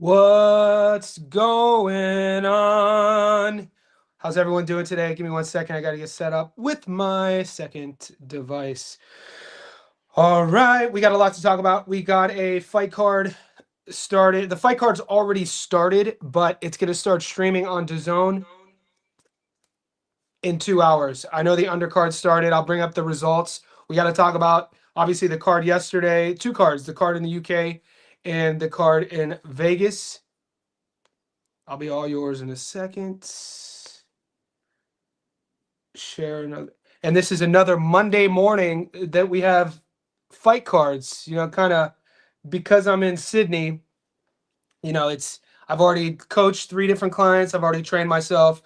What's going on? How's everyone doing today? Give me 1 second. I got to get set up with my second device. All right, we got a lot to talk about. We got a fight card started. The fight card's already started, but it's going to start streaming on Dezurn in 2 hours. I know the undercard started. I'll bring up the results. We got to talk about, obviously, the card yesterday. Two cards, the card in the UK and the card in Vegas. I'll be all yours in a second. Share another. And this is another Monday morning that we have fight cards. Kind of because I'm in Sydney, I've already coached 3 different clients. I've already trained myself.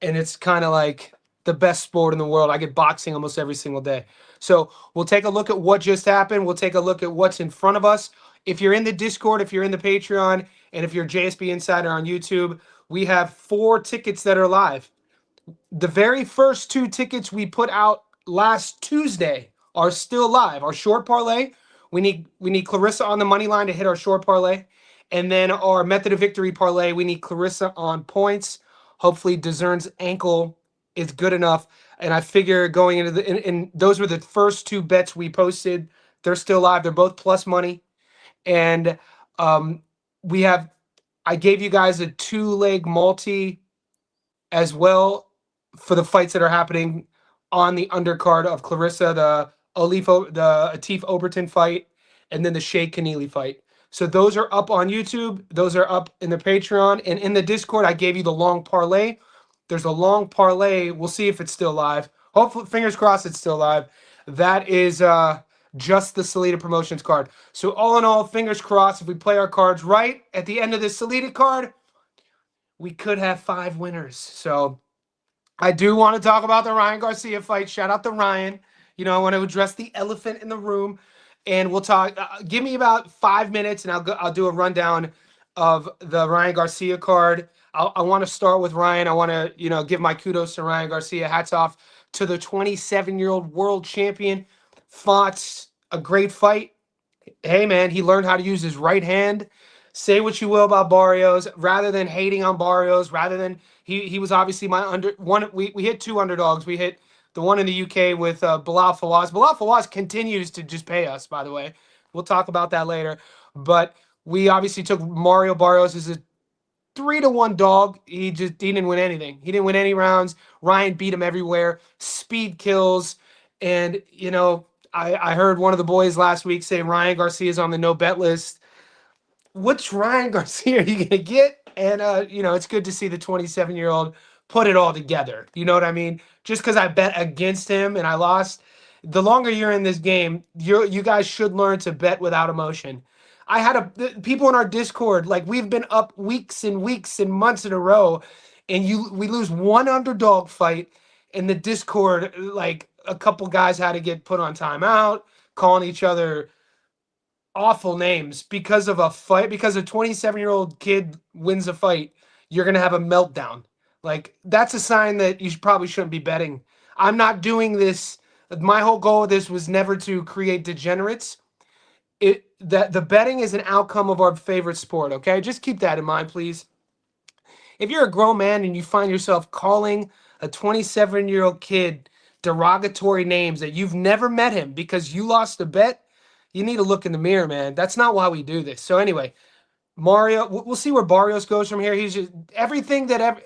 And it's kind of like the best sport in the world. I get boxing almost every single day. So we'll take a look at what just happened. We'll take a look at what's in front of us. If you're in the Discord, if you're in the Patreon, and if you're JSB Insider on YouTube, we have 4 tickets that are live. The very first 2 tickets we put out last Tuesday are still live. Our short parlay, we need Clarissa on the money line to hit our short parlay. And then our method of victory parlay, we need Clarissa on points. Hopefully Dezurn's ankle is good enough. And I figure going into and those were the first 2 bets we posted. They're still live. They're both plus money. And I gave you guys a 2-leg multi as well for the fights that are happening on the undercard of Clarissa, the Atif Oberton fight, and then the Shea Keneally fight. So those are up on YouTube. Those are up in the Patreon. And in the Discord, I gave you the long parlay. There's a long parlay. We'll see if it's still live. Hopefully, fingers crossed it's still live. That is just the Salida Promotions card. So all in all, fingers crossed, if we play our cards right, at the end of this Salida card, we could have 5 winners. So I do want to talk about the Ryan Garcia fight. Shout out to Ryan. I want to address the elephant in the room. And we'll talk. Give me about 5 minutes, and I'll do a rundown of the Ryan Garcia card. I want to start with Ryan. I want to give my kudos to Ryan Garcia. Hats off to the 27-year-old world champion. Fought a great fight. Hey man, he learned how to use his right hand. Say what you will about Barrios, rather than hating on Barrios, rather than he was obviously my one. We hit 2 underdogs. We hit the one in the UK with Bilal Fawaz. Bilal Fawaz continues to just pay us, by the way. We'll talk about that later. But we obviously took Mario Barrios as a 3-1 dog. He didn't win anything. He didn't win any rounds. Ryan beat him everywhere. Speed kills. And, I heard one of the boys last week say Ryan Garcia is on the no bet list. Which Ryan Garcia are you going to get? And, it's good to see the 27-year-old put it all together. You know what I mean? Just because I bet against him and I lost, the longer you're in this game, you guys should learn to bet without emotion. I had people in our Discord, like we've been up weeks and weeks and months in a row, and we lose one underdog fight in the Discord, like a couple guys had to get put on timeout, calling each other awful names because of a fight, because a 27-year-old kid wins a fight, you're going to have a meltdown. Like, that's a sign that you probably shouldn't be betting. I'm not doing this. My whole goal of this was never to create degenerates. That the betting is an outcome of our favorite sport, okay? Just keep that in mind, please. If you're a grown man and you find yourself calling a 27-year-old kid derogatory names that you've never met him because you lost a bet, you need to look in the mirror, man. That's not why we do this. So anyway, Mario, we'll see where Barrios goes from here. He's just everything that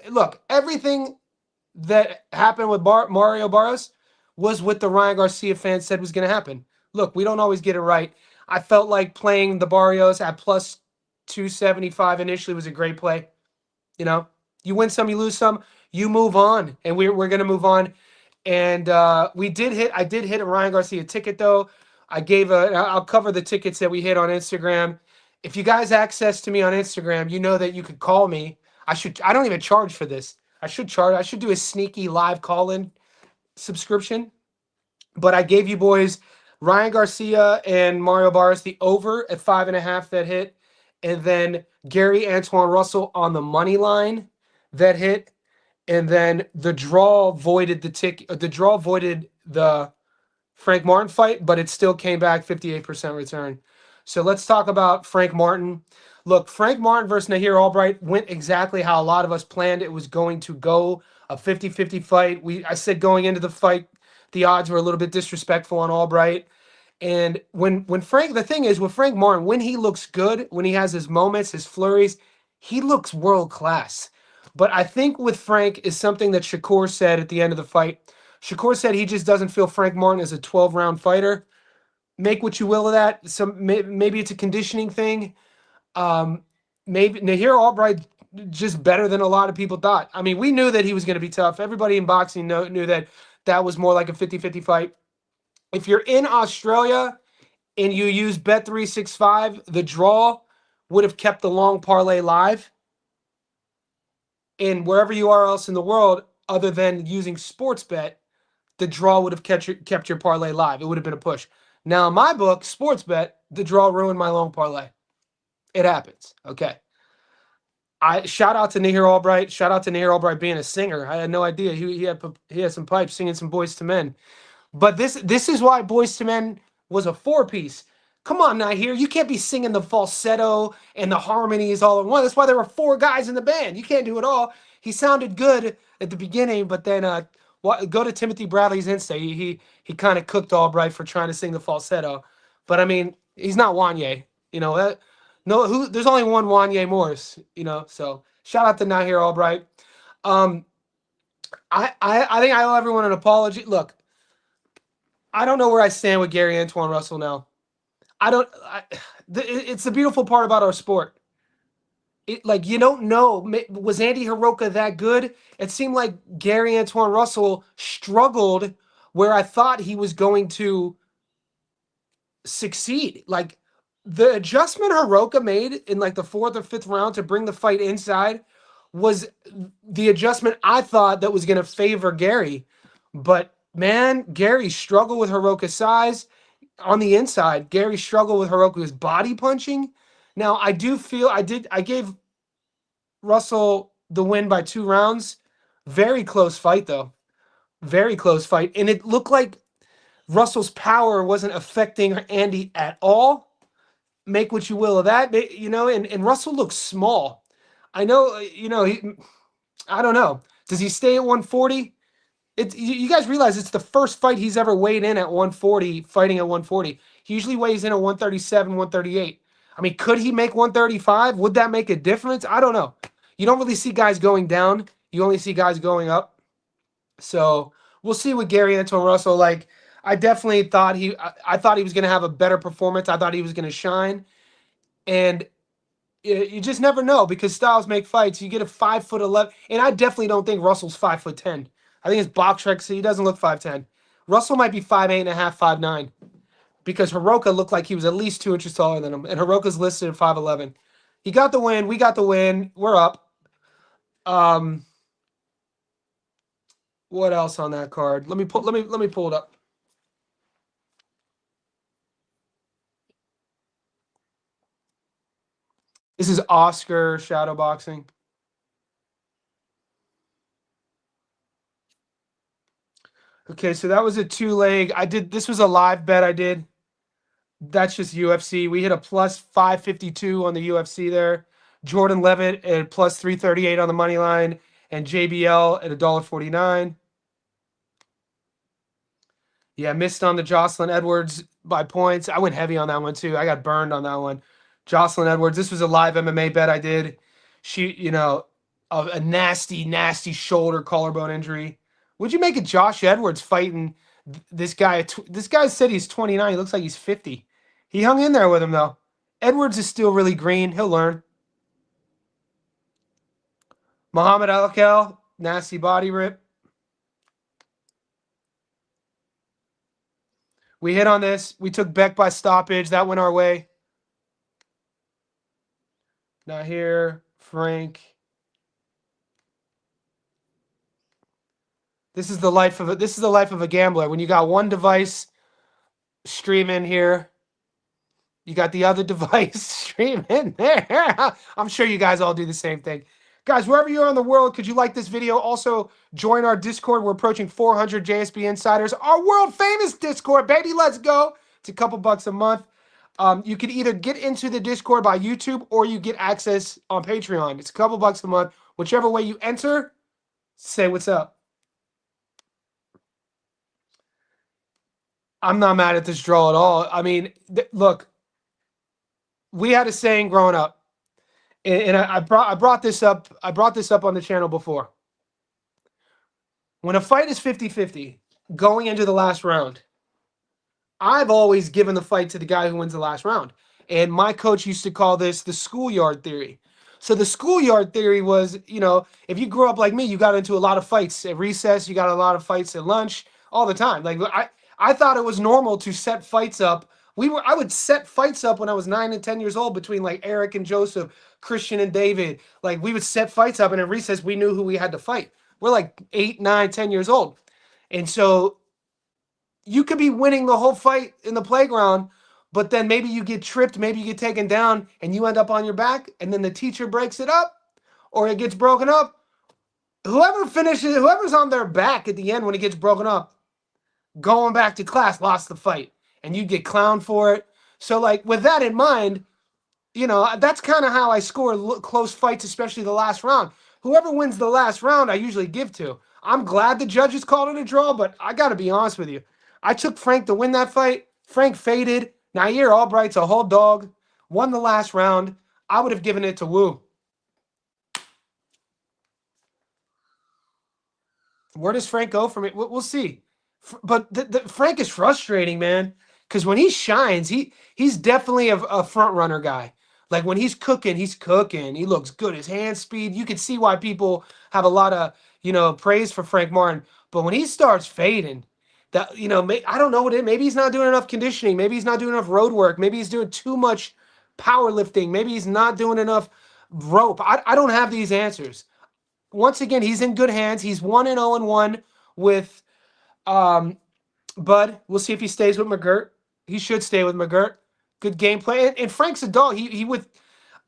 everything that happened with Mario Barrios was what the Ryan Garcia fans said was going to happen. Look, we don't always get it right. I felt like playing the Barrios at plus 275 initially was a great play. You win some, you lose some, you move on, and we're going to move on. And I did hit a Ryan Garcia ticket though. I'll cover the tickets that we hit on Instagram. If you guys access to me on Instagram, you know that you could call me. I don't even charge for this. I should charge. I should do a sneaky live call-in subscription. But I gave you boys Ryan Garcia and Mario Barrios the over at 5.5 that hit. And then Antuanne Russell on the money line that hit. And then the draw voided the Frank Martin fight, but it still came back 58% return. So let's talk about Frank Martin. Look, Frank Martin versus Nahir Albright went exactly how a lot of us planned it was going to go, a 50-50 fight. I said going into the fight, the odds were a little bit disrespectful on Albright. And when Frank, the thing is with Frank Martin, when he looks good, when he has his moments, his flurries, he looks world class. But I think with Frank is something that Shakur said at the end of the fight. Shakur said he just doesn't feel Frank Martin is a 12-round fighter. Make what you will of that. Maybe it's a conditioning thing. Maybe Nahir Albright just better than a lot of people thought. I mean, we knew that he was going to be tough. Everybody in boxing knew that that was more like a 50-50 fight. If you're in Australia and you use Bet365, the draw would have kept the long parlay live. And wherever you are else in the world, other than using Sportsbet, the draw would have kept your parlay live. It would have been a push. Now, in my book, Sportsbet, the draw ruined my long parlay. It happens. Okay. Shout out to Nahir Albright. Shout out to Nahir Albright being a singer. I had no idea he had some pipes singing some Boys to Men. But this is why Boys to Men was a 4-piece. Come on, Nahir, you can't be singing the falsetto and the harmonies all in one. That's why there were 4 guys in the band. You can't do it all. He sounded good at the beginning, but then go to Timothy Bradley's Insta. He kind of cooked Albright for trying to sing the falsetto. But I mean, he's not Wanye. You know that. No, there's only one Wanye Morris. You know, so shout out to Nahir Albright. I think I owe everyone an apology. Look, I don't know where I stand with Gary Antuanne Russell now. It's the beautiful part about our sport. Like, you don't know, was Andy Hiroka that good? It seemed like Gary Antuanne Russell struggled where I thought he was going to succeed. Like, the adjustment Hiroka made in like the 4th or 5th round to bring the fight inside was the adjustment I thought that was going to favor Gary. But man, Gary struggled with Hiroka's size. On the inside, Gary struggled with Hiroka's body punching. Now, I do feel I gave Russell the win by 2 rounds. Very close fight, though. Very close fight. And it looked like Russell's power wasn't affecting Andy at all. Make what you will of that, you know, and Russell looks small. I know, you know, I don't know. Does he stay at 140? You guys realize it's the first fight he's ever weighed in at 140, fighting at 140. He usually weighs in at 137, 138. I mean, could he make 135? Would that make a difference? I don't know. You don't really see guys going down. You only see guys going up. So we'll see with Gary Antuanne Russell. Like, I definitely thought I thought he was going to have a better performance. I thought he was going to shine. And you just never know because styles make fights. You get a 5'11", and I definitely don't think Russell's 5'10". I think his box rec, he doesn't look 5'10". Russell might be 5'8.5", 5'9", because Hiroka looked like he was at least 2 inches taller than him, and Hiroka's listed at 5'11". He got the win. We got the win. We're up. What else on that card? Let me pull it up. This is Oscar shadow boxing. Okay, so that was a 2-leg. This was a live bet I did. That's just UFC. We hit a plus 552 on the UFC there. Jordan Levitt at plus 338 on the money line, and JBL at $1.49. Yeah, missed on the Jocelyn Edwards by points. I went heavy on that one too. I got burned on that one. Jocelyn Edwards. This was a live MMA bet I did. She, you know, a nasty, nasty shoulder collarbone injury. Would you make it Josh Edwards fighting this guy? This guy said he's 29. He looks like he's 50. He hung in there with him, though. Edwards is still really green. He'll learn. Muhammad Alkel, nasty body rip. We hit on this. We took Beck by stoppage. That went our way. Nahir, Frank. This is the life of a gambler. When you got one device streaming here, you got the other device streaming there. I'm sure you guys all do the same thing. Guys, wherever you are in the world, could you like this video? Also, join our Discord. We're approaching 400 JSB Insiders. Our world-famous Discord, baby. Let's go. It's a couple bucks a month. You can either get into the Discord by YouTube or you get access on Patreon. It's a couple bucks a month. Whichever way you enter, say what's up. I'm not mad at this draw at all. I mean, look, we had a saying growing up, and I brought this up. I brought this up on the channel before. When a fight is 50-50 going into the last round, I've always given the fight to the guy who wins the last round. And my coach used to call this the schoolyard theory. So the schoolyard theory was, if you grew up like me, you got into a lot of fights at recess, you got a lot of fights at lunch, all the time. Like I thought it was normal to set fights up. I would set fights up when I was 9 and 10 years old between like Eric and Joseph, Christian and David. Like we would set fights up, and at recess we knew who we had to fight. We're like 8, 9, 10 years old. And so you could be winning the whole fight in the playground, but then maybe you get tripped, maybe you get taken down, and you end up on your back, and then the teacher breaks it up, or it gets broken up. Whoever's on their back at the end when it gets broken up, going back to class, lost the fight, and you get clowned for it. So, like, with that in mind, that's kind of how I score close fights, especially the last round. Whoever wins the last round, I usually give to. I'm glad the judges called it a draw, but I got to be honest with you. I took Frank to win that fight. Frank faded. Nahir Albright's a whole dog. Won the last round. I would have given it to Wu. Where does Frank go from it? We'll see. But Frank is frustrating, man. Because when he shines, he's definitely a front runner guy. Like when he's cooking, he's cooking. He looks good. His hand speed. You can see why people have a lot of praise for Frank Martin. But when he starts fading, that I don't know what maybe he's not doing enough conditioning. Maybe he's not doing enough road work. Maybe he's doing too much powerlifting. Maybe he's not doing enough rope. I don't have these answers. Once again, he's in good hands. He's 1-0-1 with Bud. We'll see if he stays with McGirt. He should stay with McGirt. Good gameplay. And Frank's a dog. He with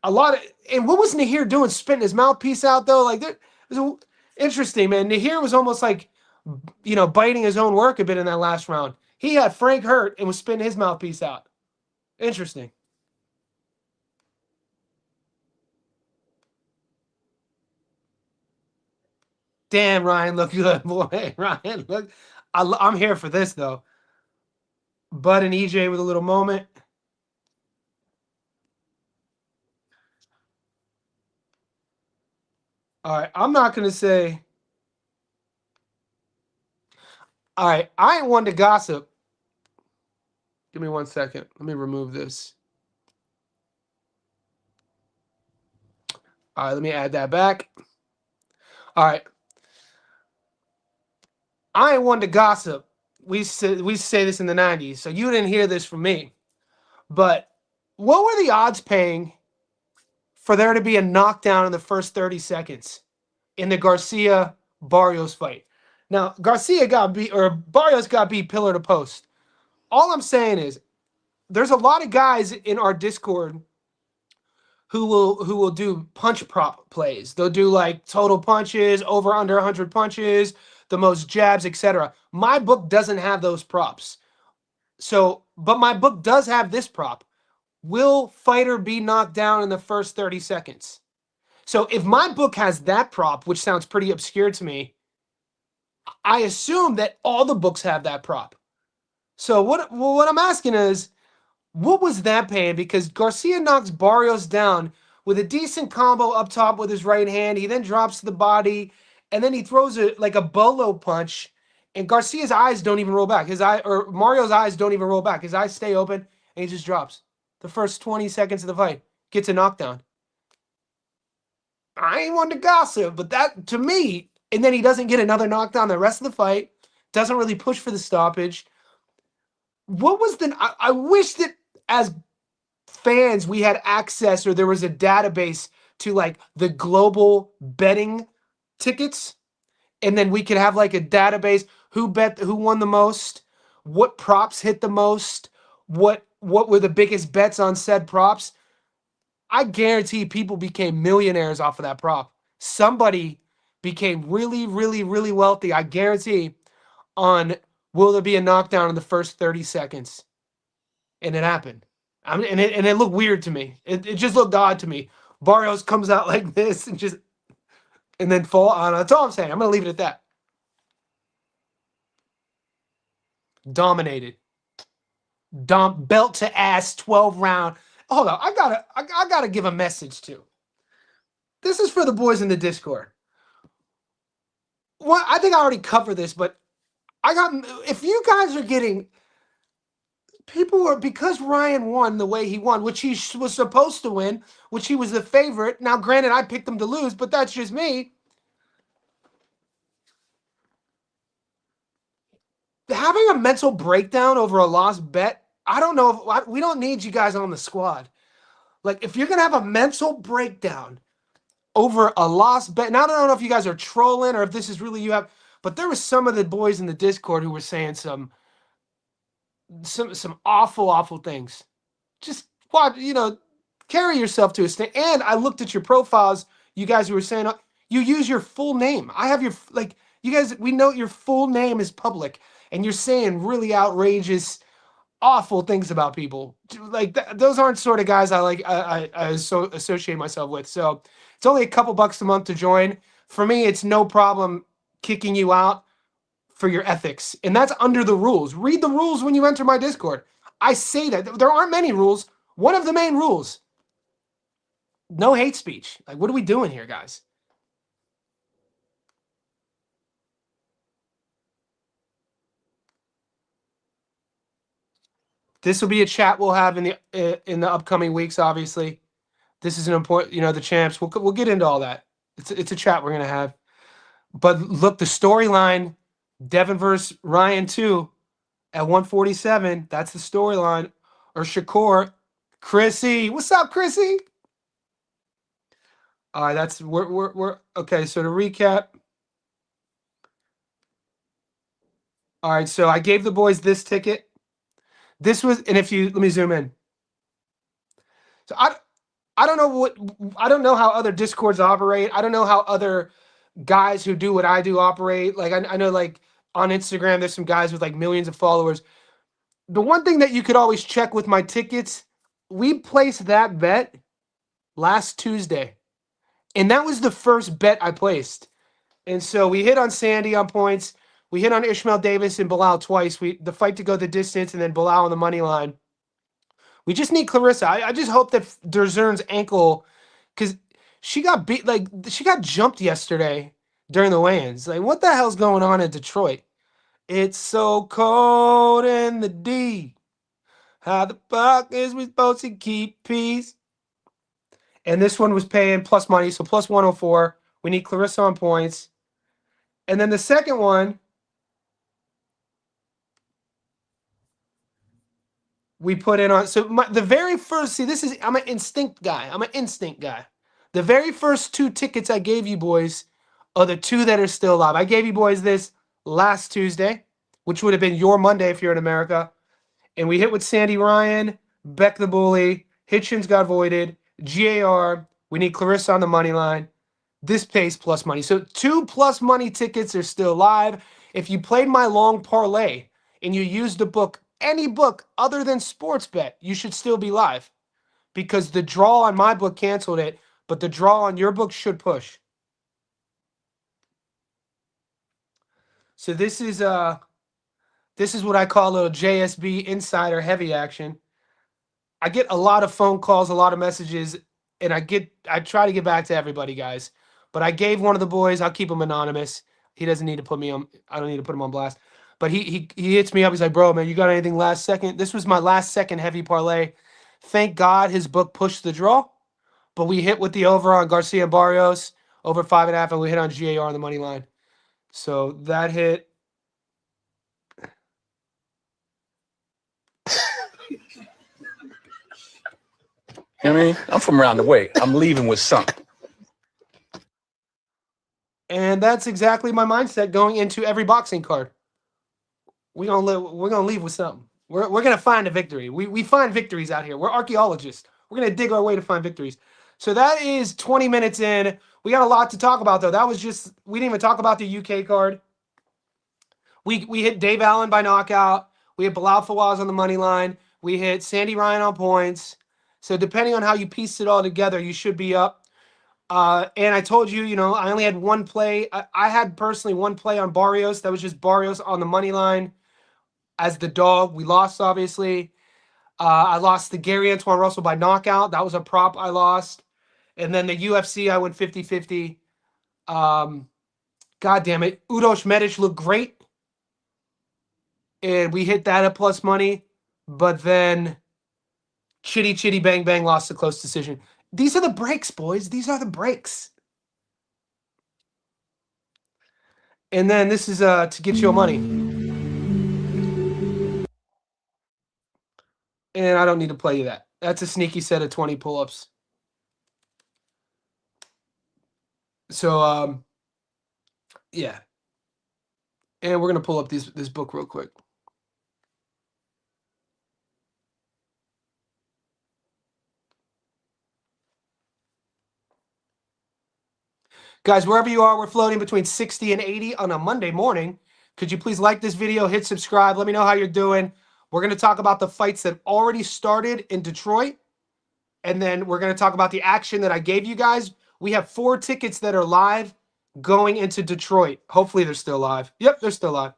a lot of. And what was Nahir doing? Spitting his mouthpiece out though. Like that was interesting, man. Nahir was almost like, biting his own work a bit in that last round. He had Frank hurt and was spitting his mouthpiece out. Interesting. Damn, Ryan, look good, boy. Ryan, look. I'm here for this though. Bud and EJ with a little moment. All right, I'm not gonna say. All right, I ain't one to gossip. Give me 1 second. Let me remove this. All right, let me add that back. All right. I ain't one to gossip. We say this in the 90s, so you didn't hear this from me. But what were the odds paying for there to be a knockdown in the first 30 seconds in the Garcia Barrios fight? Now, Garcia got beat, or Barrios got beat pillar to post. All I'm saying is there's a lot of guys in our Discord who will do punch prop plays. They'll do like total punches, over under 100 punches, the most jabs, etc. My book doesn't have those props. So, but my book does have this prop. Will fighter be knocked down in the first 30 seconds? So if my book has that prop, which sounds pretty obscure to me, I assume that all the books have that prop. So what I'm asking is, what was that paying? Because Garcia knocks Barrios down with a decent combo up top with his right hand. He then drops to the body, and then he throws like a bolo punch, and Garcia's eyes don't even roll back. Mario's eyes don't even roll back. His eyes stay open, and he just drops. The first 20 seconds of the fight, gets a knockdown. I ain't one to gossip, but that, to me, and then he doesn't get another knockdown the rest of the fight, doesn't really push for the stoppage. What was I wish that as fans we had access, or there was a database to like the global betting tickets, and then we could have like a database who won the most, what props hit the most, what were the biggest bets on said props. I guarantee people became millionaires off of that prop. Somebody became really, really, really wealthy, I guarantee, on will there be a knockdown in the first 30 seconds. And it happened. And it looked weird to me. It just looked odd to me. Barrios comes out like this and then fall on. That's all I'm saying. I'm gonna leave it at that. Dominated. Belt to ass 12 round. Hold on. I gotta give a message too. This is for the boys in the Discord. Well, I think I already covered this, but if you guys are getting people are because Ryan won the way he won, which he was supposed to win, which he was the favorite. Now, granted, I picked him to lose, but that's just me. Having a mental breakdown over a lost bet, I don't know. We don't need you guys on the squad. Like, if you're gonna have a mental breakdown over a lost bet, and I don't know if you guys are trolling or if this is really you have, but there was some of the boys in the Discord who were saying some awful things. Just watch, carry yourself to a stand. And I looked at your profiles. You guys who were saying you use your full name. I have you guys. We know your full name is public, and you're saying really outrageous, awful things about people. Like those aren't sort of guys I like. I associate myself with. So it's only a couple bucks a month to join. For me, it's no problem kicking you out for your ethics. And that's under the rules. Read the rules when you enter my Discord. I say that. There aren't many rules. One of the main rules, no hate speech. Like, what are we doing here, guys? This will be a chat we'll have in the upcoming weeks, obviously. This is an important, the champs. We'll get into all that. It's a chat we're going to have. But look, the storyline, Devin versus Ryan 2 at 147. That's the storyline. Or Shakur. Chrissy. What's up, Chrissy? All right, we're okay. So to recap. All right, so I gave the boys this ticket. This was, and let me zoom in. So I don't know how other Discords operate. I don't know how other guys who do what I do operate. Like I know like on Instagram, there's some guys with like millions of followers. The one thing that you could always check with my tickets, we placed that bet last Tuesday. And that was the first bet I placed. And so we hit on Sandy on points. We hit on Ishmael Davis and Bilal twice. The fight to go the distance and then Bilal on the money line. We just need Clarissa. I just hope that Dezurn's ankle, because she got beat, like she got jumped yesterday during the weigh-ins. Like, what the hell's going on in Detroit? It's so cold in the D. How the fuck is we supposed to keep peace? And this one was paying plus money, so plus 104. We need Clarissa on points. And then the second one, we put in on. So the very first, I'm an instinct guy. The very first two tickets I gave you boys are the two that are still alive. I gave you boys this last Tuesday, which would have been your Monday if you're in America. And we hit with Sandy Ryan, Beck the Bully, Hitchens got voided, GAR. We need Clarissa on the money line. This pays plus money. So 2 plus money tickets are still live. If you played my long parlay and you used the book, any book other than sports bet, you should still be live. Because the draw on my book canceled it, but the draw on your book should push. So this is what I call a little JSB insider heavy action. I get a lot of phone calls, a lot of messages, and I try to get back to everybody, guys. But I gave one of the boys, I'll keep him anonymous. He doesn't need to put me on, I don't need to put him on blast. But he hits me up. He's like, bro, man, you got anything last second? This was my last second heavy parlay. Thank God his book pushed the draw. But we hit with the over on Garcia and Barrios, over 5.5, and we hit on GAR on the money line. So that hit. You know what I mean? I'm from around the way. I'm leaving with something. And that's exactly my mindset going into every boxing card. We're gonna leave with something. We're gonna find a victory. We find victories out here. We're archaeologists. We're gonna dig our way to find victories. So that is 20 minutes in. We got a lot to talk about though. That was just, we didn't even talk about the UK card. We hit Dave Allen by knockout. We hit Bilal Fawaz on the money line. We hit Sandy Ryan on points. So depending on how you piece it all together, you should be up. And I told you, I only had one play. I had personally one play on Barrios. That was just Barrios on the money line as the dog. We lost, obviously. I lost the Antuanne Russell by knockout. That was a prop I lost. And then the UFC, I went 50-50. God damn it. Udos Medic looked great. And we hit that at plus money. But then Chitty Chitty Bang Bang lost a close decision. These are the breaks, boys. These are the breaks. And then this is to get your money. And I don't need to play you that. That's a sneaky set of 20 pull-ups. So, yeah. And we're going to pull up this book real quick. Guys, wherever you are, we're floating between 60 and 80 on a Monday morning. Could you please like this video, hit subscribe, let me know how you're doing. We're going to talk about the fights that already started in Detroit. And then we're going to talk about the action that I gave you guys. We have 4 tickets that are live going into Detroit. Hopefully they're still live. Yep, they're still live.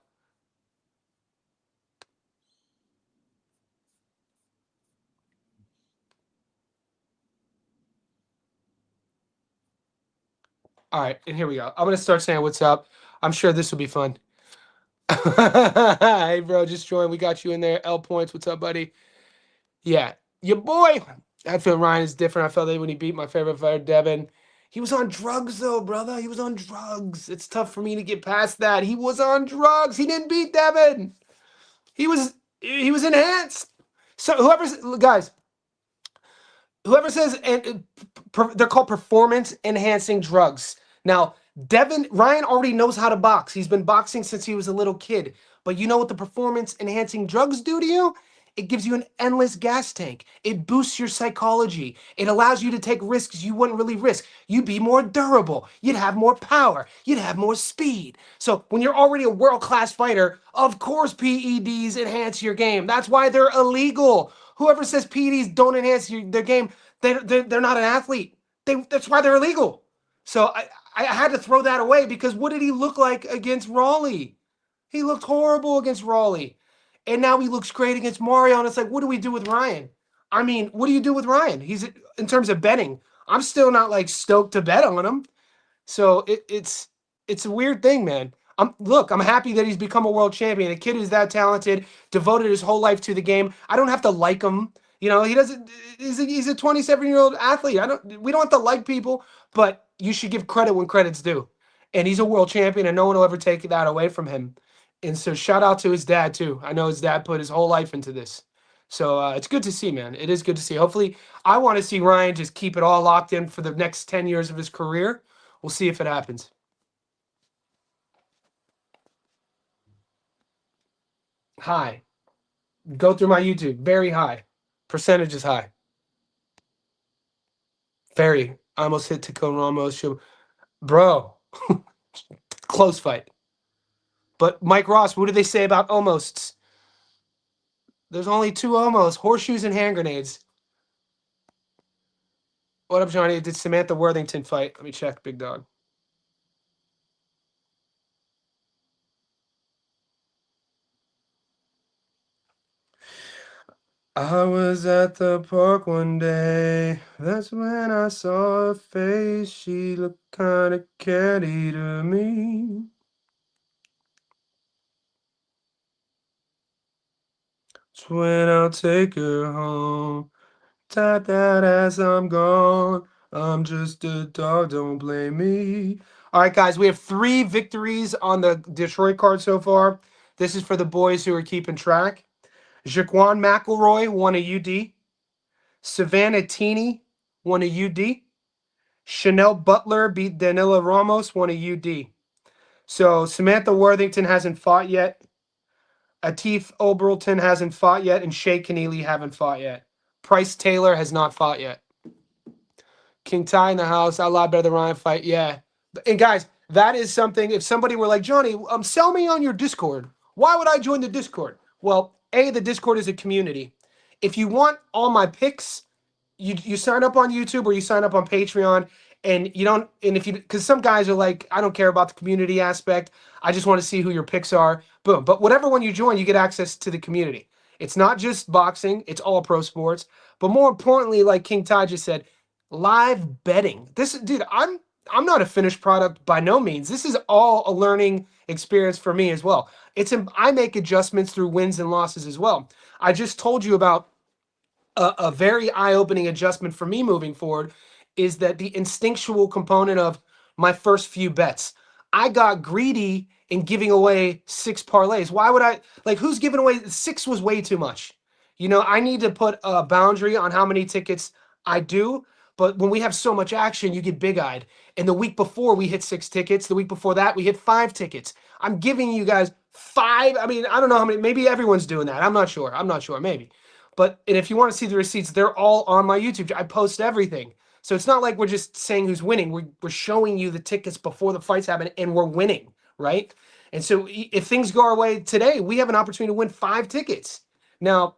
All right, and here we go. I'm going to start saying what's up. I'm sure this will be fun. Hey, bro, just joined. We got you in there. L Points, what's up, buddy? Yeah, your boy. I feel Ryan is different. I felt that when he beat my favorite fighter, Devin. He was on drugs, though, brother. He was on drugs. It's tough for me to get past that. He was on drugs. He didn't beat Devin. He was enhanced. So whoever says, and they're called performance enhancing drugs. Now, Ryan already knows how to box. He's been boxing since he was a little kid. But you know what the performance enhancing drugs do to you? It gives you an endless gas tank. It boosts your psychology. It allows you to take risks you wouldn't really risk. You'd be more durable. You'd have more power. You'd have more speed. So when you're already a world-class fighter, of course PEDs enhance your game. That's why they're illegal. Whoever says PEDs don't enhance their game, they're not an athlete. That's why they're illegal. So I had to throw that away because what did he look like against Raleigh? He looked horrible against Raleigh. And now he looks great against Mario. And it's like, what do we do with Ryan? I mean, what do you do with Ryan? He's in terms of betting. I'm still not like stoked to bet on him. So it's a weird thing, man. I'm happy that he's become a world champion. A kid who's that talented, devoted his whole life to the game. I don't have to like him. He doesn't. He's a 27-year-old athlete. We don't have to like people, but you should give credit when credit's due. And he's a world champion, and no one will ever take that away from him. And so shout out to his dad too. I know his dad put his whole life into this. So it's good to see, man. It is good to see. Hopefully, I want to see Ryan just keep it all locked in for the next 10 years of his career. We'll see if it happens. High. Go through my YouTube. Very high. Percentage is high. Very. I almost hit Tacone Ramos. Bro. Close fight. But Mike Ross, what do they say about almosts? There's only 2 almost. Horseshoes and hand grenades. What up, Johnny? Did Samantha Worthington fight? Let me check, big dog. I was at the park one day. That's when I saw her face. She looked kind of catty to me. It's when I'll take her home. Tap that ass, I'm gone. I'm just a dog, don't blame me. All right, guys, we have 3 victories on the Detroit card so far. This is for the boys who are keeping track. Jaquan McElroy won a UD. Savannah Teeny won a UD. Chanel Butler beat Danila Ramos, won a UD. So Samantha Worthington hasn't fought yet. Atif Oberlton hasn't fought yet, and Shea Keneally haven't fought yet. Price Taylor has not fought yet. King Ty in the house. I lied better than Ryan fight. Yeah. And guys, that is something. If somebody were like, Johnny, sell me on your Discord. Why would I join the Discord? Well, A, the Discord is a community. If you want all my picks, you sign up on YouTube or you sign up on Patreon, and you don't. And if you, because some guys are like, I don't care about the community aspect. I just want to see who your picks are. Boom. But whatever one you join, you get access to the community. It's not just boxing; it's all pro sports. But more importantly, like King Ty just said, live betting. This, dude, I'm not a finished product by no means. This is all a learning experience for me as well. I make adjustments through wins and losses as well. I just told you about a very eye-opening adjustment for me moving forward is that the instinctual component of my first few bets. I got greedy in giving away 6 parlays. Why would I, like, who's giving away 6 was way too much. I need to put a boundary on how many tickets I do, but when we have so much action, you get big-eyed. And the week before we hit 6 tickets, the week before that we hit 5 tickets. I'm giving you guys 5. I mean, I don't know how many, maybe everyone's doing that. I'm not sure, maybe. But, and if you want to see the receipts, they're all on my YouTube. I post everything. So it's not like we're just saying who's winning. We're showing you the tickets before the fights happen, and we're winning, right? And so if things go our way today, we have an opportunity to win 5 tickets. Now,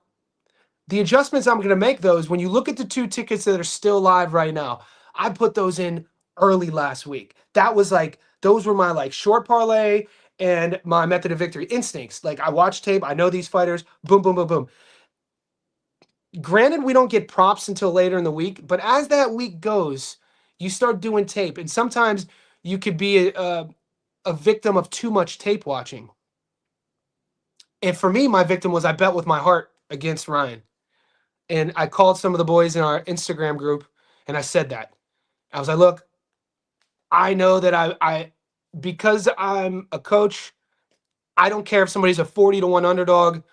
the adjustments I'm going to make, those, when you look at the 2 tickets that are still live right now, I put those in early last week. That was like, those were my like short parlay and my method of victory instincts. Like, I watch tape. I know these fighters. Boom, boom, boom, boom. Granted, we don't get props until later in the week, but as that week goes, you start doing tape, and sometimes you could be a victim of too much tape watching. And for me, my victim was I bet with my heart against Ryan. And I called some of the boys in our Instagram group, and I said that. I was like, look, I know that I because I'm a coach, I don't care if somebody's a 40-1 underdog.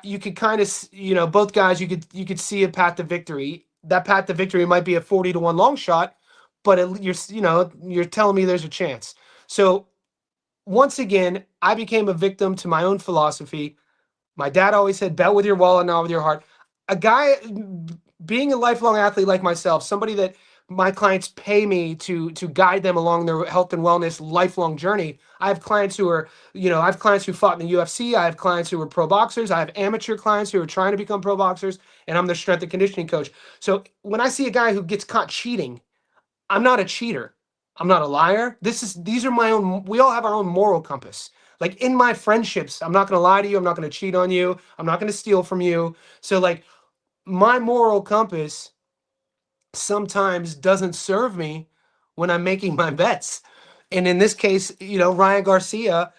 You could kind of, both guys, you could see a path to victory. That path to victory might be a 40-1 long shot, but you're telling me there's a chance. So once again, I became a victim to my own philosophy. My dad always said, bet with your wallet, not with your heart. A guy, being a lifelong athlete like myself, somebody that my clients pay me to guide them along their health and wellness lifelong journey. I have clients who are, I have clients who fought in the UFC. I have clients who are pro boxers. I have amateur clients who are trying to become pro boxers, and I'm their strength and conditioning coach. So when I see a guy who gets caught cheating, I'm not a cheater. I'm not a liar. These are my own, we all have our own moral compass. Like in my friendships, I'm not going to lie to you. I'm not going to cheat on you. I'm not going to steal from you. So like my moral compass sometimes doesn't serve me when I'm making my bets. And in this case, Ryan Garcia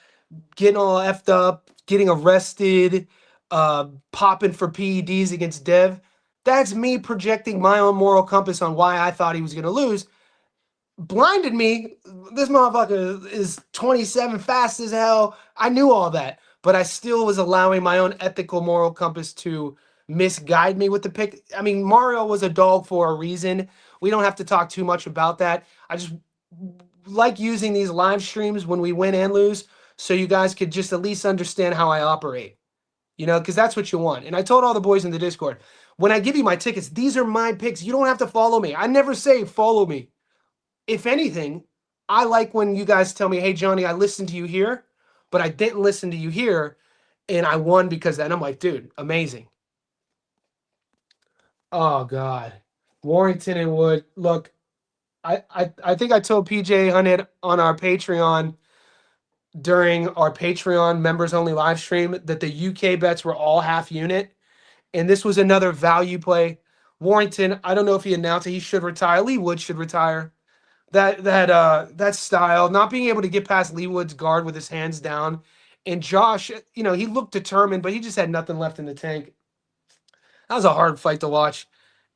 getting all effed up, getting arrested, popping for PEDs against Dev. That's me projecting my own moral compass on why I thought he was going to lose. Blinded me. This motherfucker is 27, fast as hell. I knew all that, but I still was allowing my own ethical moral compass to misguide me with the pick. I mean, Mario was a dog for a reason. We don't have to talk too much about that. I just like using these live streams when we win and lose so you guys could just at least understand how I operate, because that's what you want. And I told all the boys in the Discord, when I give you my tickets, these are my picks. You don't have to follow me. I never say follow me. If anything, I like when you guys tell me, hey, Johnny, I listened to you here, but I didn't listen to you here, and I won because then I'm like, dude, amazing. Oh, God. Warrington and Wood. Look, I think I told PJ Hunnit on our Patreon during our Patreon members-only live stream that the UK bets were all half unit, and this was another value play. Warrington, I don't know if he announced it. He should retire. Lee Wood should retire. That style, not being able to get past Lee Wood's guard with his hands down. And Josh, he looked determined, but he just had nothing left in the tank. That was a hard fight to watch.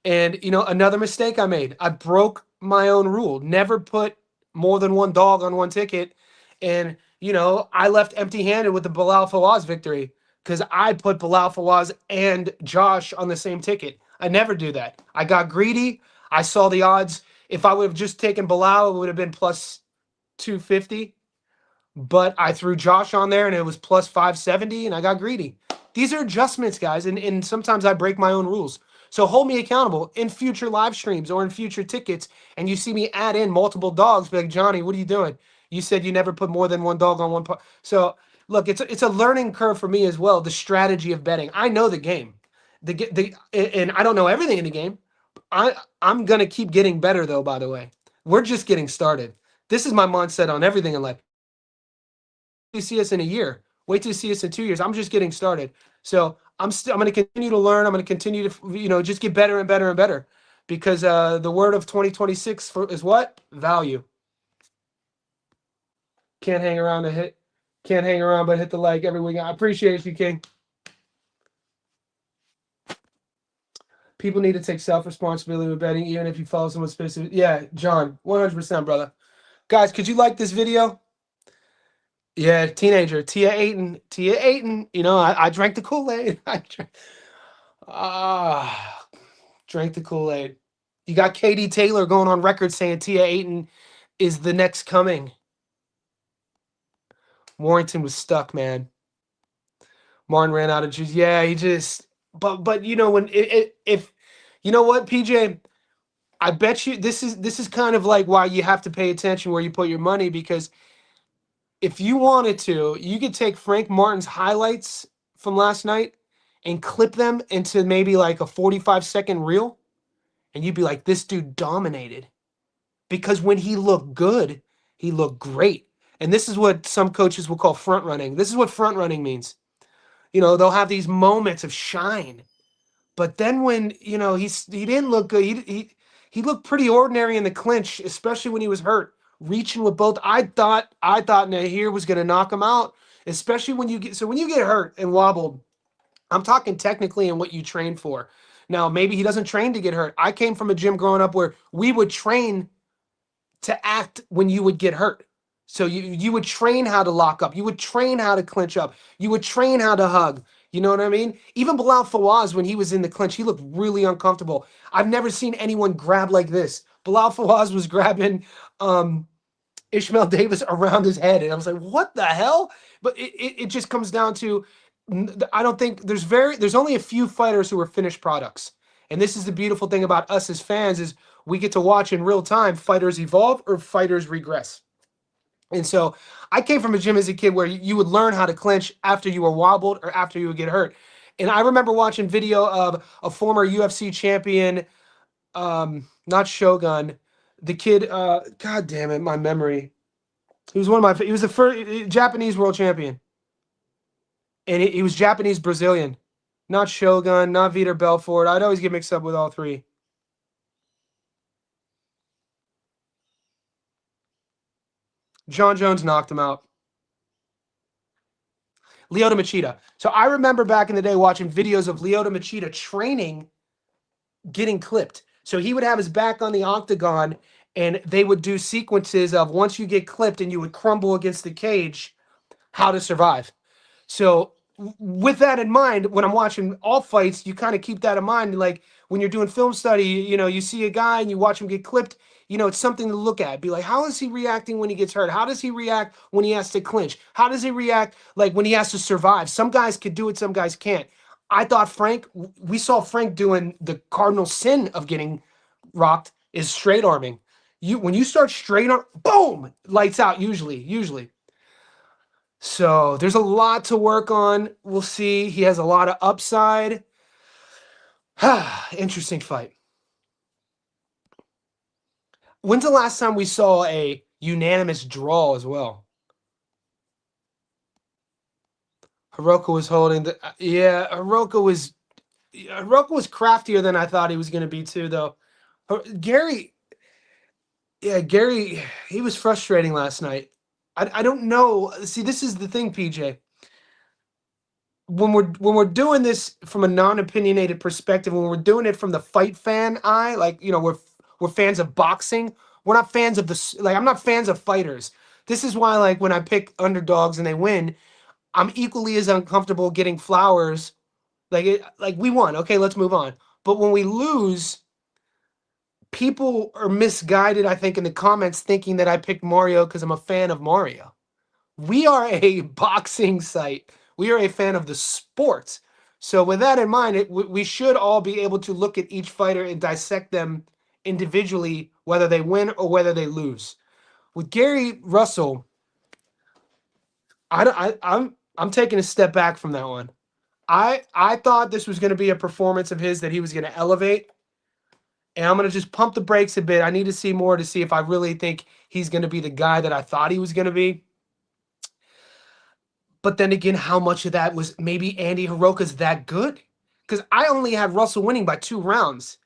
And, another mistake I made. I broke my own rule. Never put more than one dog on one ticket. And, I left empty-handed with the Bilal Fawaz victory because I put Bilal Fawaz and Josh on the same ticket. I never do that. I got greedy. I saw the odds. If I would have just taken Bilal, it would have been plus 250. But I threw Josh on there, and it was plus 570, and I got greedy. These are adjustments, guys, and sometimes I break my own rules. So hold me accountable in future live streams or in future tickets, and you see me add in multiple dogs, be like, Johnny, what are you doing? You said you never put more than one dog on one So, look, it's a learning curve for me as well, the strategy of betting. I know the game. And I don't know everything in the game. I'm gonna keep getting better though. By the way, we're just getting started. This is my mindset on everything in life. You see us in a year. Wait till you see us in 2 years. I'm just getting started. So I'm going to continue to learn. I'm going to continue to just get better and better and better, because the word of 2026 is what? Value. Can't hang around but hit the like every week. I appreciate you, King. People need to take self-responsibility with betting, even if you follow someone specific. Yeah, John, 100%, brother. Guys, could you like this video? Yeah, teenager, Tia Ayton. You know, I drank the Kool-Aid. Drank the Kool-Aid. You got Katie Taylor going on record saying Tia Ayton is the next coming. Warrington was stuck, man. Martin ran out of juice. Yeah, he just. But you know when if you know what, PJ, I bet you this is kind of like why you have to pay attention where you put your money, because if you wanted to, you could take Frank Martin's highlights from last night and clip them into maybe like a 45-second reel, and you'd be like, this dude dominated. Because when he looked good, he looked great. And this is what some coaches will call front running. This is what front running means. You know, they'll have these moments of shine. But then when, you know, he didn't look good. He looked pretty ordinary in the clinch, especially when he was hurt. Reaching with both. I thought Nahir was going to knock him out, especially when you get hurt and wobbled. I'm talking technically and what you train for. Now, maybe he doesn't train to get hurt. I came from a gym growing up where we would train to act when you would get hurt. So you would train how to lock up. You would train how to clinch up. You would train how to hug. You know what I mean? Even Bilal Fawaz, when he was in the clinch, he looked really uncomfortable. I've never seen anyone grab like this. Bilal Fawaz was grabbing Ishmael Davis around his head, and I was like, what the hell? But it just comes down to, I don't think there's only a few fighters who are finished products. And this is the beautiful thing about us as fans, is we get to watch in real time fighters evolve or fighters regress. And so I came from a gym as a kid where you would learn how to clinch after you were wobbled or after you would get hurt. And I remember watching video of a former UFC champion, not Shogun, the kid, God damn it, my memory. He was he was the first Japanese world champion. And he was Japanese Brazilian. Not Shogun, not Vitor Belfort. I'd always get mixed up with all three. John Jones knocked him out. Lyoto Machida. So I remember back in the day watching videos of Lyoto Machida training, getting clipped. So he would have his back on the octagon, and they would do sequences of once you get clipped and you would crumble against the cage, how to survive. So with that in mind, when I'm watching all fights, you kind of keep that in mind. Like when you're doing film study, you know, you see a guy and you watch him get clipped, you know, it's something to look at. Be like, how is he reacting when he gets hurt? How does he react when he has to clinch? How does he react like when he has to survive? Some guys could do it, some guys can't. I thought we saw Frank doing the cardinal sin of getting rocked is straight arming. When you start straight arm, boom, lights out usually. So there's a lot to work on. We'll see. He has a lot of upside. Interesting fight. When's the last time we saw a unanimous draw as well? Hiroko was holding the Hiroko was craftier than I thought he was going to be too, though. Gary, he was frustrating last night. I don't know. See, this is the thing, PJ. When we're doing this from a non-opinionated perspective, when we're doing it from the fight fan eye, like, you know, we're fans of boxing. We're not fans of I'm not fans of fighters. This is why, like, when I pick underdogs and they win, I'm equally as uncomfortable getting flowers. Like we won. Okay, let's move on. But when we lose, people are misguided, I think, in the comments thinking that I picked Mario because I'm a fan of Mario. We are a boxing site. We are a fan of the sport. So with that in mind, we should all be able to look at each fighter and dissect them individually, whether they win or whether they lose. With Gary Russell, I'm taking a step back from that one. I thought this was going to be a performance of his that he was going to elevate, and I'm going to just pump the brakes a bit. I need to see more to see if I really think he's going to be the guy that I thought he was going to be. But then again, how much of that was maybe Andy Hiroka's that good? Because I only had Russell winning by 2 rounds.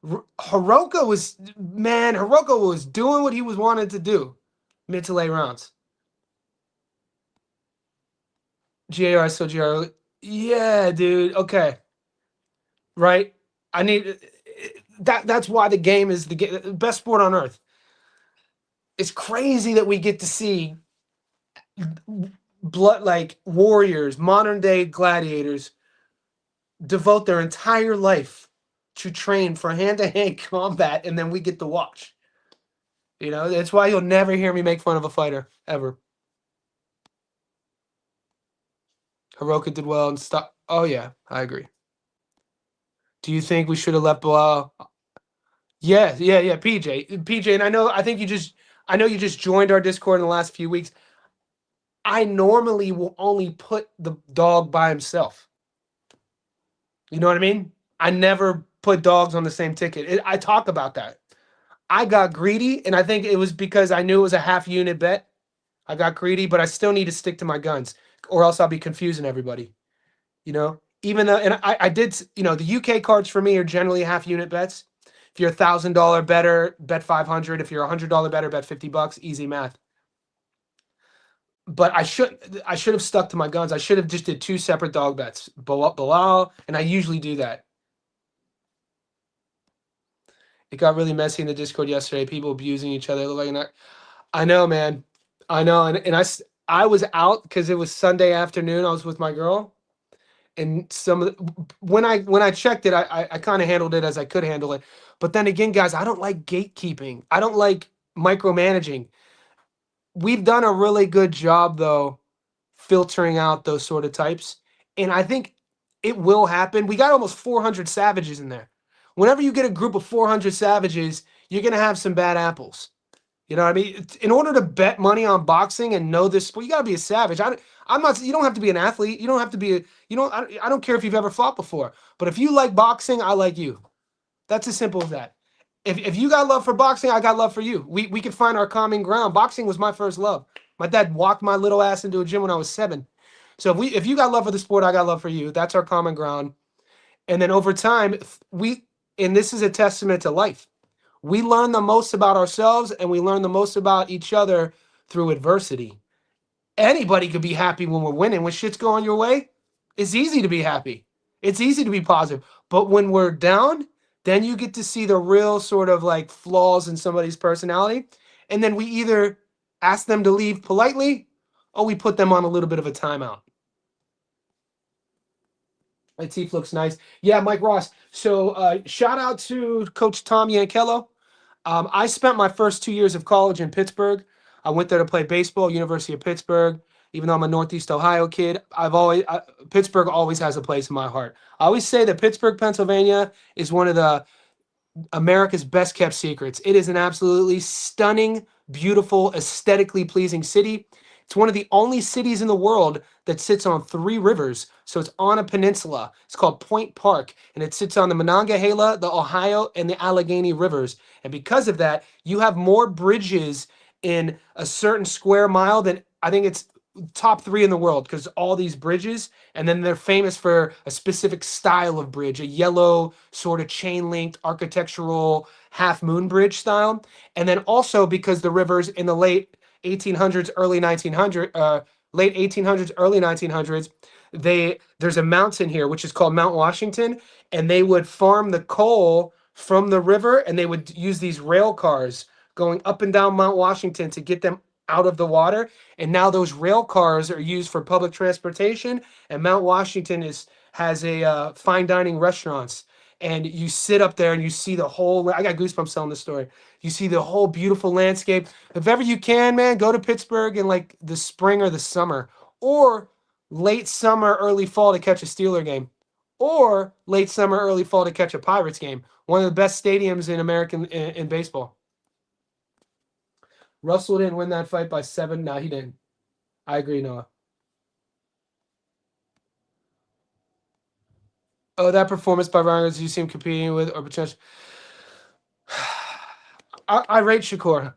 Hiroka was doing what he was wanted to do mid to late rounds. GAR, so GR. Yeah, dude. Okay. Right? I need that's why the game is the best sport on earth. It's crazy that we get to see blood like warriors, modern day gladiators devote their entire life to train for hand-to-hand combat, and then we get to watch. You know, that's why you'll never hear me make fun of a fighter ever. Hiroka did well and stop. Oh yeah, I agree. Do you think we should have left Bilal? Yeah, PJ, and I know you just joined our Discord in the last few weeks. I normally will only put the dog by himself. You know what I mean? I never put dogs on the same ticket. I talk about that. I got greedy, and I think it was because I knew it was a half unit bet. I got greedy, but I still need to stick to my guns, or else I'll be confusing everybody. You know, even though, and I did, you know, the UK cards for me are generally half unit bets. If you're $1,000 better, bet 500. If you're $100 better, bet $50. Easy math. But I should have stuck to my guns. I should have just did 2 separate dog bets, Bilal, and I usually do that. It got really messy in the Discord yesterday. People abusing each other. Like that. I know, man. I know, and I was out because it was Sunday afternoon. I was with my girl, and when I checked it, I kind of handled it as I could handle it. But then again, guys, I don't like gatekeeping. I don't like micromanaging. We've done a really good job though filtering out those sort of types, and I think it will happen. We got almost 400 savages in there. Whenever you get a group of 400 savages, you're gonna have some bad apples. You know what I mean? In order to bet money on boxing and know this sport, you gotta be a savage. I'm not. You don't have to be an athlete. You don't have to be a. You don't. I don't care if you've ever fought before. But if you like boxing, I like you. That's as simple as that. If you got love for boxing, I got love for you. We could find our common ground. Boxing was my first love. My dad walked my little ass into a gym when I was 7. So if you got love for the sport, I got love for you. That's our common ground. And then over time, and this is a testament to life. We learn the most about ourselves and we learn the most about each other through adversity. Anybody could be happy when we're winning. When shit's going your way, it's easy to be happy. It's easy to be positive. But when we're down, then you get to see the real sort of like flaws in somebody's personality. And then we either ask them to leave politely or we put them on a little bit of a timeout. My teeth looks nice. Yeah, Mike Ross. So shout out to Coach Tom Yankello. I spent my first 2 years of college in Pittsburgh. I went there to play baseball, University of Pittsburgh. Even though I'm a Northeast Ohio kid, Pittsburgh always has a place in my heart. I always say that Pittsburgh, Pennsylvania, is one of the America's best kept secrets. It is an absolutely stunning, beautiful, aesthetically pleasing city. It's one of the only cities in the world that sits on 3 rivers. So it's on a peninsula. It's called Point Park, and it sits on the Monongahela, the Ohio, and the Allegheny rivers. And because of that, you have more bridges in a certain square mile than I think it's top 3 in the world because all these bridges, and then they're famous for a specific style of bridge, a yellow sort of chain linked architectural half moon bridge style. And then also because the rivers in the late 1800s, late 1800s, early 1900s, there's a mountain here which is called Mount Washington, and they would farm the coal from the river, and they would use these rail cars going up and down Mount Washington to get them out of the water. And now those rail cars are used for public transportation, and Mount Washington has a fine dining restaurants, and you sit up there and you see the whole. I got goosebumps telling this story. You see the whole beautiful landscape. If ever you can, man, go to Pittsburgh in like the spring or the summer, or late summer, early fall to catch a Steeler game, or late summer, early fall to catch a Pirates game. One of the best stadiums in American in baseball. Russell didn't win that fight by 7. No, he didn't. I agree, Noah. Oh, that performance by Ryan you seem competing with or potential. I rate Shakur.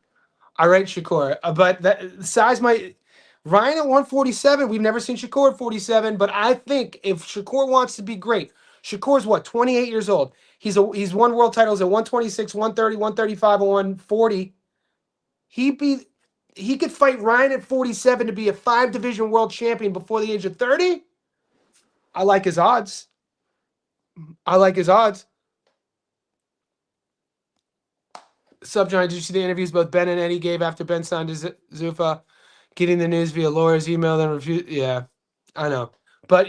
But that size might Ryan at 147. We've never seen Shakur at 47, but I think if Shakur wants to be great, Shakur's what 28 years old. He's won world titles at 126, 130, 135, and 140. He could fight Ryan at 47 to be a 5-division world champion before the age of 30. I like his odds. Subjohn, did you see the interviews both Ben and Eddie gave after Ben signed to Zuffa? Getting the news via lawyers, email, then refuse. Yeah, I know. But,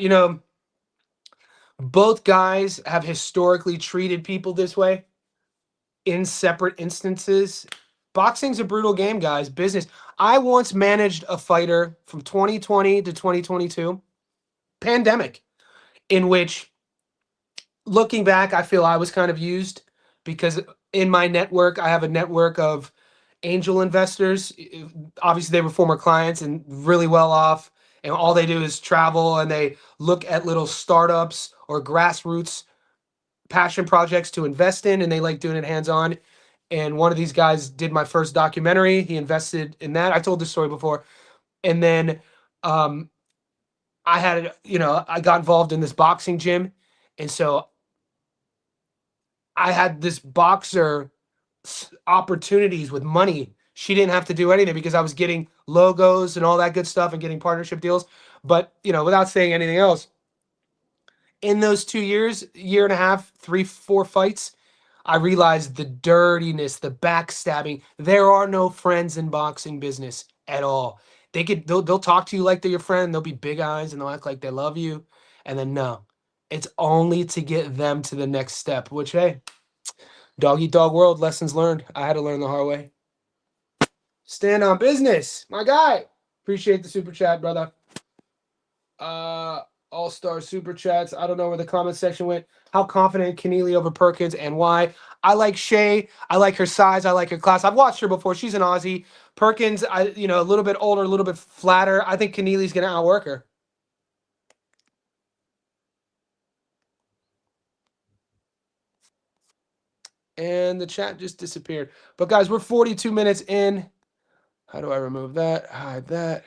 both guys have historically treated people this way in separate instances. Boxing's a brutal game, guys. Business. I once managed a fighter from 2020 to 2022, pandemic, in which, looking back, I feel I was kind of used because in my network, I have a network of angel investors. Obviously, they were former clients and really well off. And all they do is travel and they look at little startups or grassroots passion projects to invest in. And they like doing it hands on. And one of these guys did my first documentary. He invested in that. I told this story before. And then I had, I got involved in this boxing gym. And so I had this boxer opportunities with money. She didn't have to do anything because I was getting logos and all that good stuff and getting partnership deals. But, without saying anything else, in those 2 years, year and a half, 3, 4 fights, I realized the dirtiness, the backstabbing. There are no friends in boxing business at all. They'll talk to you like they're your friend. They'll be big eyes and they'll act like they love you. And then no, it's only to get them to the next step, which, hey, dog eat dog world, lessons learned. I had to learn the hard way. Stand on business, my guy. Appreciate the super chat, brother. All-star super chats. I don't know where the comment section went. How confident Keneally over Perkins and why? I like Shay. I like her size. I like her class. I've watched her before. She's an Aussie. Perkins, a little bit older, a little bit flatter. I think Keneally's going to outwork her. And the chat just disappeared. But guys, we're 42 minutes in. How do I remove that? Hide that.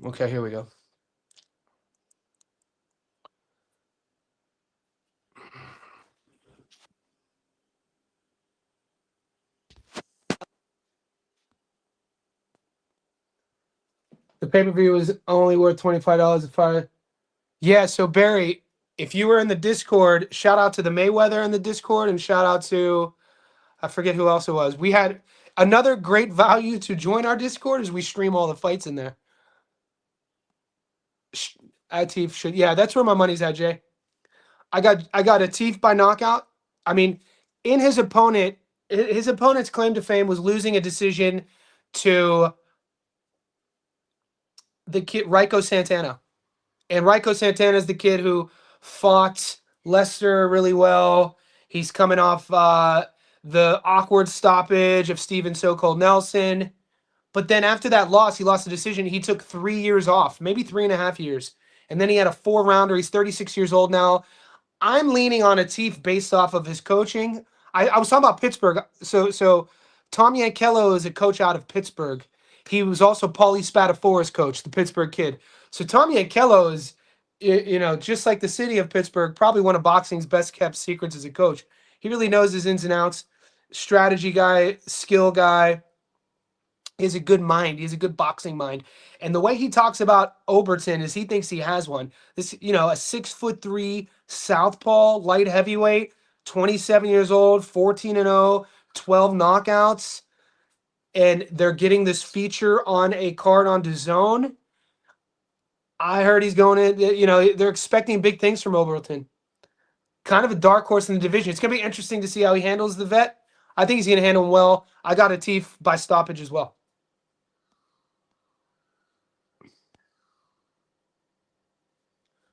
Okay, here we go. The pay-per-view is only worth $25 if I... Yeah, so Barry, if you were in the Discord, shout out to the Mayweather in the Discord and shout out to, I forget who else it was. We had another great value to join our Discord is we stream all the fights in there. Atif should, yeah, that's where my money's at, Jay. I got Atif by knockout. I mean, in his opponent's claim to fame was losing a decision to the kid Raiko Santana. And Raiko Santana is the kid who fought Lester really well. He's coming off the awkward stoppage of Steven so-called Nelson. But then after that loss, he lost the decision. He took 3 years off, maybe 3.5 years. And then he had a 4-rounder. He's 36 years old now. I'm leaning on Atif based off of his coaching. I was talking about Pittsburgh. So Tom Yankello is a coach out of Pittsburgh. He was also Paulie Spatafora's coach, the Pittsburgh kid. So Tom Yankello is, just like the city of Pittsburgh, probably one of boxing's best kept secrets as a coach. He really knows his ins and outs. Strategy guy, skill guy. He has a good mind. He has a good boxing mind. And the way he talks about Oberton is he thinks he has one. This, a 6'3" southpaw, light heavyweight, 27 years old, 14-0, 12 knockouts. And they're getting this feature on a card on Dezurn. I heard he's going in, they're expecting big things from Oberton. Kind of a dark horse in the division. It's going to be interesting to see how he handles the vet. I think he's going to handle him well. I got Atif by stoppage as well.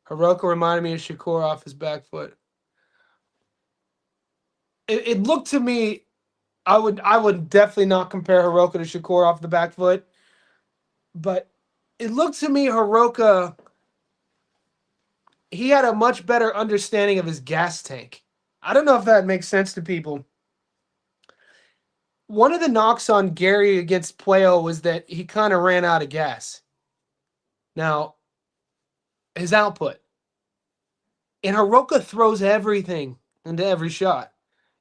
Hiroko reminded me of Shakur off his back foot. It looked to me, I would definitely not compare Hiroko to Shakur off the back foot. But it looked to me Hiroko he had a much better understanding of his gas tank. I don't know if that makes sense to people. One of the knocks on Gary against Pueo was that he kind of ran out of gas. Now, his output. And Hiroka throws everything into every shot.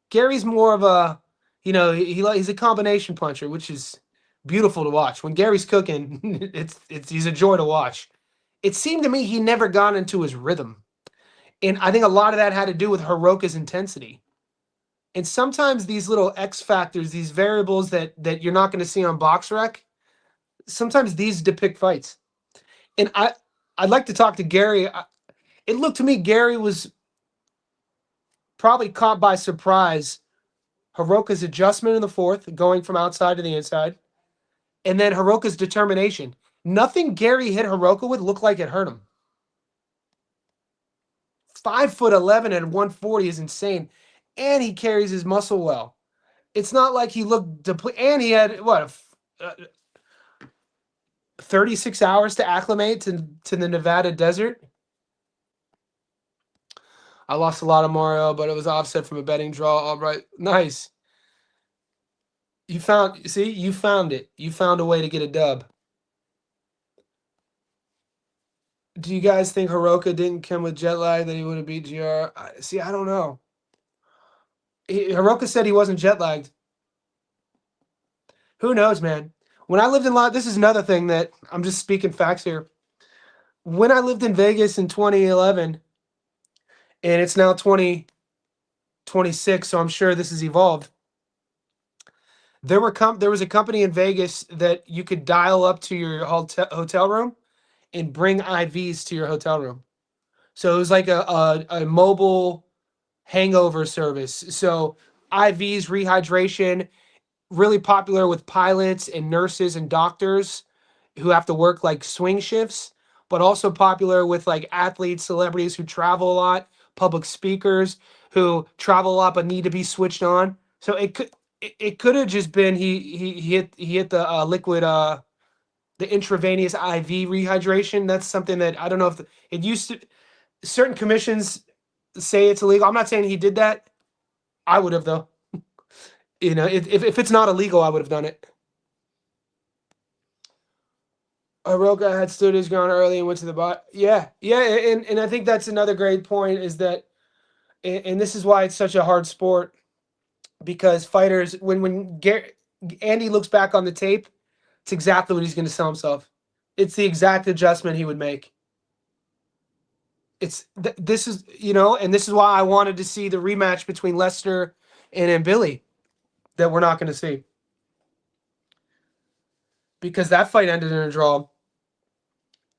Gary's more of a, he's a combination puncher, which is beautiful to watch. When Gary's cooking, he's a joy to watch. It seemed to me he never got into his rhythm. And I think a lot of that had to do with Hiroka's intensity. And sometimes these little X factors, these variables that you're not going to see on BoxRec, sometimes these depict fights. And I'd like to talk to Gary. It looked to me Gary was probably caught by surprise. Hiroka's adjustment in the fourth, going from outside to the inside, and then Hiroka's determination. Nothing Gary hit Hiroka with looked like it hurt him. 5'11" at 140 is insane, and he carries his muscle well. It's not like he looked depleted, and he had 36 hours to acclimate to the Nevada desert. I lost a lot of Mario, but it was offset from a betting draw. Albright, nice. You found it. You found a way to get a dub. Do you guys think Hiroka didn't come with jet lag that he would have beat GR? I don't know. Hiroka said he wasn't jet lagged. Who knows, man? When I lived in this is another thing that I'm just speaking facts here. When I lived in Vegas in 2011, and it's now 2026, so I'm sure this has evolved. There was a company in Vegas that you could dial up to your hotel room and bring IVs to your hotel room. So it was like a mobile hangover service. So IVs, rehydration, really popular with pilots and nurses and doctors who have to work like swing shifts, but also popular with like athletes, celebrities who travel a lot, public speakers who travel a lot but need to be switched on. So it could have just been he hit the liquid the intravenous IV rehydration. That's something that I don't know if it used to. Certain commissions say it's illegal. I'm not saying he did that. I would have though. If it's not illegal, I would have done it. Hiroka had stood his ground early and went to the bot. Yeah, and I think that's another great point is that, and this is why it's such a hard sport, because fighters, when Andy looks back on the tape, it's exactly what he's going to sell himself. It's the exact adjustment he would make. This is why I wanted to see the rematch between Lester and Billy that we're not going to see, because that fight ended in a draw.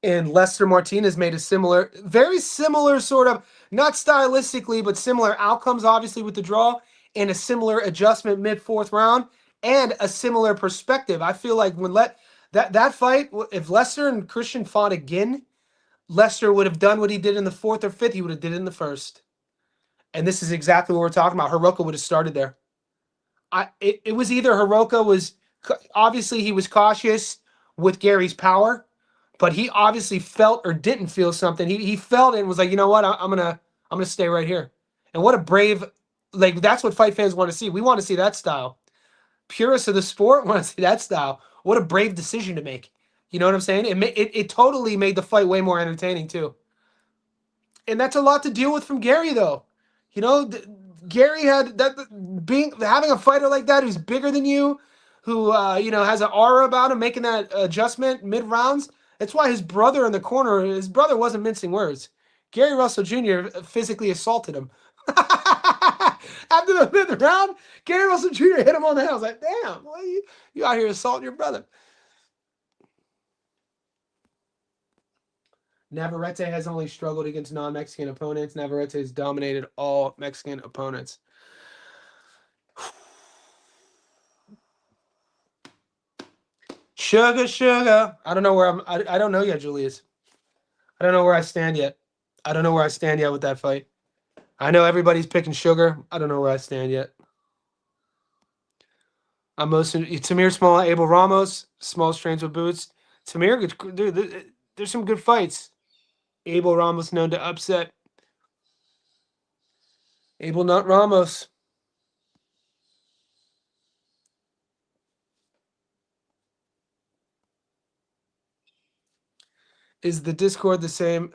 And Lester Martinez made a very similar sort of, not stylistically, but similar outcomes, obviously, with the draw, and a similar adjustment mid-fourth round, and a similar perspective. I feel like when that fight, if Lester and Christian fought again, Lester would have done what he did in the fourth or fifth. He would have did it in the first. And this is exactly what we're talking about. Hiroka would have started there. It was either Hiroka was, obviously he was cautious with Gary's power, but he obviously felt or didn't feel something. He felt it and was like, you know what, I'm gonna stay right here. And what a brave, like, that's what fight fans want to see. We want to see that style. Purists of the sport want to see that style. What a brave decision to make. You know what I'm saying? It totally made the fight way more entertaining too. And that's a lot to deal with from Gary, though. Gary had having a fighter like that who's bigger than you, who has an aura about him, making that adjustment mid rounds. That's why his brother in the corner, his brother wasn't mincing words. Gary Russell Jr. physically assaulted him. After the fifth round, Gary Russell Jr. hit him on the head. I was like, damn, boy, you out here assaulting your brother. Navarrete has only struggled against non-Mexican opponents. Navarrete has dominated all Mexican opponents. Sugar. I don't know where I don't know yet, Julius. I don't know where I stand yet. I don't know where I stand yet with that fight. I know everybody's picking Sugar. I don't know where I stand yet. I'm mostly Tamir Small, Abel Ramos, small strains with boots. Tamir, dude, there's some good fights. Abel Ramos known to upset. Abel not Ramos. Is the Discord the same?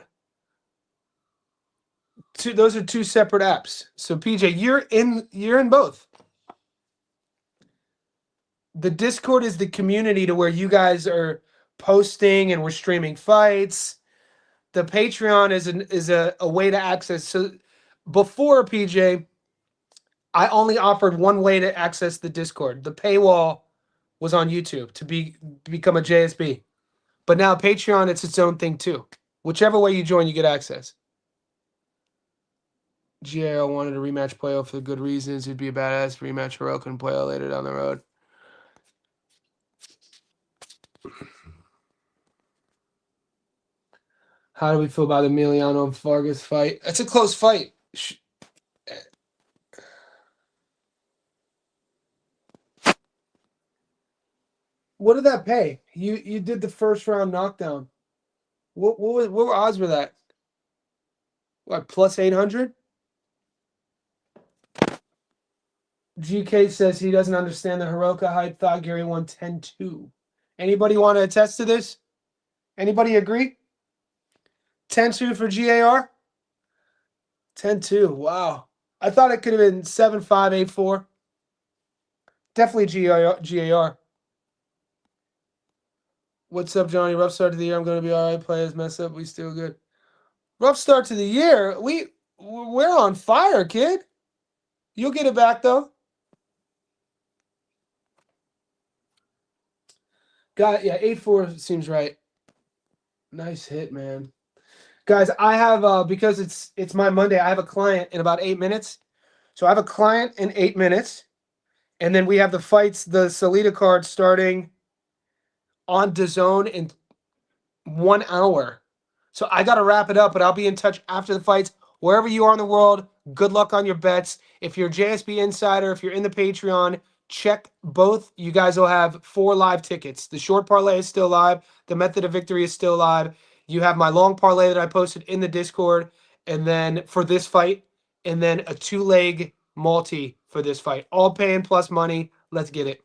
Those are two separate apps. So PJ, you're in both. The Discord is the community to where you guys are posting and we're streaming fights. The Patreon is a way to access. So before PJ, I only offered one way to access the Discord. The paywall was on YouTube to become a JSB. But now Patreon, it's its own thing too. Whichever way you join, you get access. GAL wanted a rematch Puello for good reasons. It'd be a badass rematch Hiroko and Puello later down the road. How do we feel about the Emiliano and Vargas fight? It's a close fight. What did that pay? You did the first round knockdown. What were odds with that? What, plus 800? GK says he doesn't understand the Hiroko hype. Thought Gary won 10-2. Anybody want to attest to this? Anybody agree? 10-2 for GAR? 10-2. Wow. I thought it could have been 7-5, 8-4. Definitely GAR. What's up, Johnny? Rough start to the year. I'm going to be all right. Players mess up. We still good. Rough start to the year. We're on fire, kid. You'll get it back, though. Got yeah, 8-4 seems right. Nice hit, man. Guys, I have because it's my Monday, I have a client in about 8 minutes. So I have a client in 8 minutes. And then we have the fights, the Salida card starting on Dezurn in 1 hour. So I got to wrap it up, but I'll be in touch after the fights. Wherever you are in the world, good luck on your bets. If you're a JSB Insider, if you're in the Patreon, check both. You guys will have 4 live tickets. The short parlay is still live. The method of victory is still live. You have my long parlay that I posted in the Discord, and then for this fight, and then a 2-leg multi for this fight. All paying plus money. Let's get it.